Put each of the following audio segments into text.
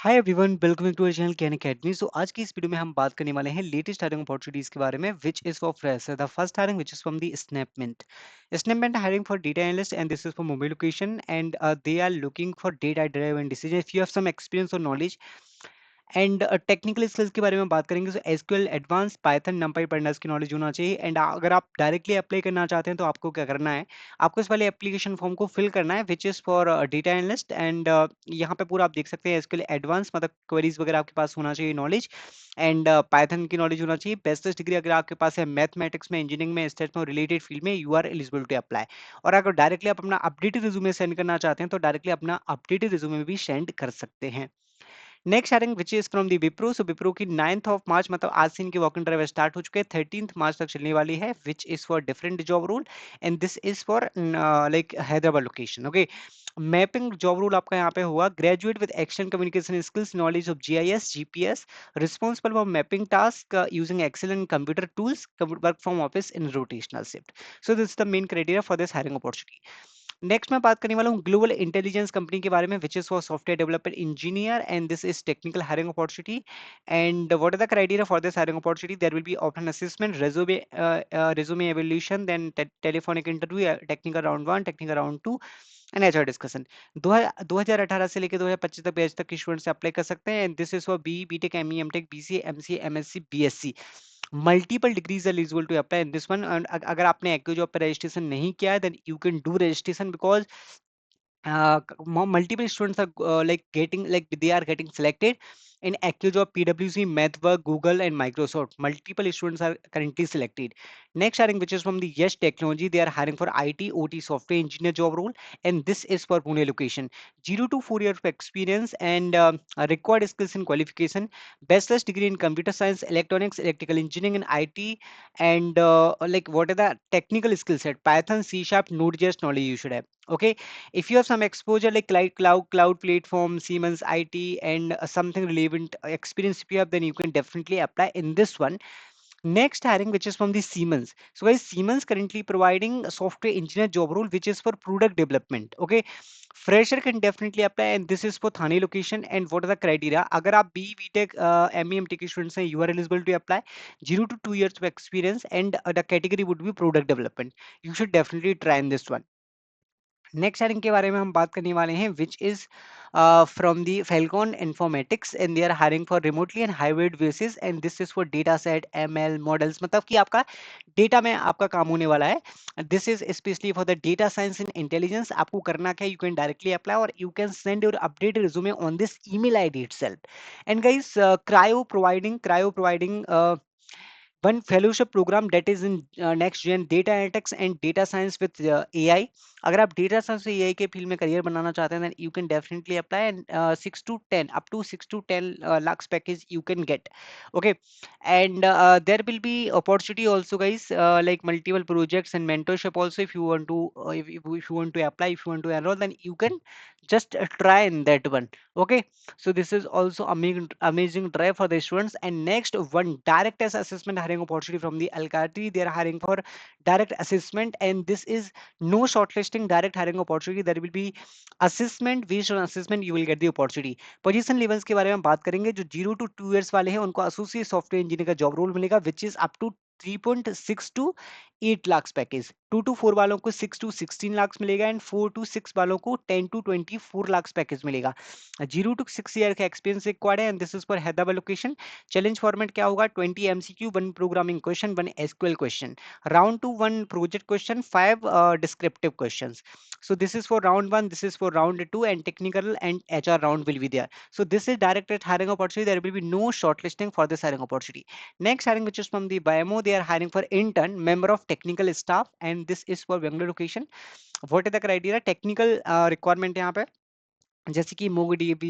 Hi everyone, welcome to our channel Kane academy. So आज की इस वीडियो में हम बात करने वाले हैं लेटेस्ट हायरिंग अपॉर्चुनिटीज के बारे में which is for fresher. The first hiring which is from the Snapmint hiring for data analyst and this is for mobile location and they are looking for data driven decision. If you have some experience और knowledge and technical skills के बारे में बात करेंगे तो SQL advance Python NumPy pandas की knowledge होना चाहिए। एंड अगर आप डायरेक्टली अप्लाई करना चाहते हैं तो आपको क्या करना है, आपको इस वाले एप्लीकेशन फॉर्म को फिल करना है which is for data analyst. And यहाँ पे पूरा आप देख सकते हैं एसक्यूएल एडवांस मतलब क्वेरीज वगैरह आपके पास होना चाहिए नॉलेज। एंड पाइथन की नॉलेज होना चाहिए। बैचलर्स डिग्री अगर आपके पास है मैथमेटिक्स में, इंजीनियरिंग में, स्टेट्स में रिलेटेड फील्ड में, you are eligible to apply. और अगर डायरेक्टली आप अपना अपडेटेड रिज्यूमे सेंड करना चाहते हैं तो डायरेक्टली अपना अपडेटेड रिज्यूमे भी सेंड कर सकते हैं। Next hiring which is from the Wipro. So Wipro की 9th ऑफ मार्च मतलब आज से इनकी वॉकिंग ड्राइव स्टार्ट हो चुके हैं, 13th मार्च तक चलने वाली है which is for different job role and this is for like Hyderabad location. Okay, mapping job role आपका यहाँ पे हुआ। Graduate with action communication skills, knowledge of GIS GPS, responsible for mapping task using Excel and computer tools, work from office in rotational shift. So this is the main criteria for this hiring opportunity. Next मैं बात करने वाला हूँ global intelligence company के बारे में which is for software development engineer and this is technical hiring opportunity. And what are the criteria for this hiring opportunity? There will be often assessment, resume evaluation, then telephonic interview, technical round 1, technical round 2 and HR discussion. 2018 से लेकर 2025 तक batch तक के student से apply कर सकते हैं and this is for B BTech ME MTech BCA MCA MSc BSc. Multiple degrees eligible to apply in this one. अगर आपने एक्टिव जॉब पर रजिस्ट्रेशन नहीं किया है then you can do registration because multiple students are they are getting selected in AccuJob, PwC, MathWork, Google, and Microsoft. Multiple students are currently selected. Next hiring, which is from the Yes Technology, they are hiring for IT, OT, software engineer job role, and this is for Pune location. 0 to 4 years of experience and required skills and qualification: bachelor's degree in computer science, electronics, electrical engineering, and IT, and like what are the technical skill set? Python, C Sharp, Node.js knowledge you should have. Okay, if you have some exposure like cloud platform, Siemens IT, and something relevant experience if you have, then you can definitely apply in this one. Next hiring, which is from the Siemens. So guys, Siemens currently providing a software engineer job role, which is for product development. Okay, fresher can definitely apply, and this is for Thane location. And what are the criteria? अगर आप B BTech MEM tech students हैं, you are eligible to apply. 0 to 2 years of experience, and the category would be product development. You should definitely try in this one. Next hiring के बारे में हम बात करने वाले हैं which is from the Falcon Informatics and they are hiring for remotely and hybrid basis and this is for data set ML models, मतलब कि आपका डेटा में आपका काम होने वाला है। This is specially for the data science and intelligence. आपको करना क्या, यू कैन डायरेक्टली अप्लाई और you can send your update resume on this email ID itself. And guys, cryo providing one fellowship program that is in next gen data analytics and data science with AI. अगर आप data science से AI के field में career बनाना चाहते हैं then you can definitely apply and 6 to 10 lakhs package you can get. Okay, and there will be opportunity also guys, like multiple projects and mentorship also. If you want to if you want to apply, if you want to enroll, then you can just try in that one. Okay, so this is also amazing drive for the students. And next one, direct test assessment hiring opportunity from the Alkati. They are hiring for direct assessment, and this is no shortlisting, direct hiring opportunity. There will be assessment, based on assessment you will get the opportunity. Position levels के बारे में बात करेंगे। जो 0 to 2 years वाले हैं उनको associate software engineer का जॉब रोल मिलेगा which is up to 3.6 to 8 lakh package. 2 to 4 वालों को 6 to 16 लाख मिलेगा एंड 4 to 6 वालों को 10 to 24 लाख पैकेज मिलेगा। 0 to 6 year का एक्सपीरियंस रिक्वायर्ड है and this is for Hyderabad location. Challenge format क्या होगा? 20 MCQ, 1 programming question, 1 SQL question, round 2 1 project question, 5 descriptive questions. So this is for round 1, this is for round 2, and technical and HR round will be there. So this is directed hiring opportunity. There will be no shortlisting for this hiring opportunity. Next hiring, which is from the BIMO, they are hiring for intern, member of technical staff, and this is for Bangalore location. What is the criteria? Technical requirement यहाँ पे जैसे कि MongoDB,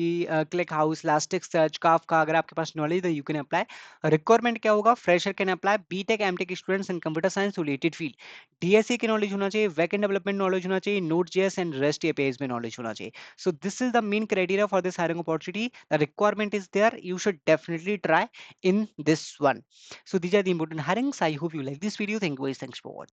ClickHouse, Elasticsearch, Kafka. अगर आपके पास knowledge है you can apply. Requirement क्या होगा? Fresher can apply, BTech MTech students in computer science related field, DSA की नॉलेज होना चाहिए, बैकएंड डेवलपमेंट नॉलेज होना चाहिए, Node JS and REST APIs में नॉलेज होना चाहिए। So this is the main criteria for this hiring opportunity. The requirement is there, you should definitely try in this one. So these are the important hirings. I hope you like this video. Thank you guys, thanks for watching.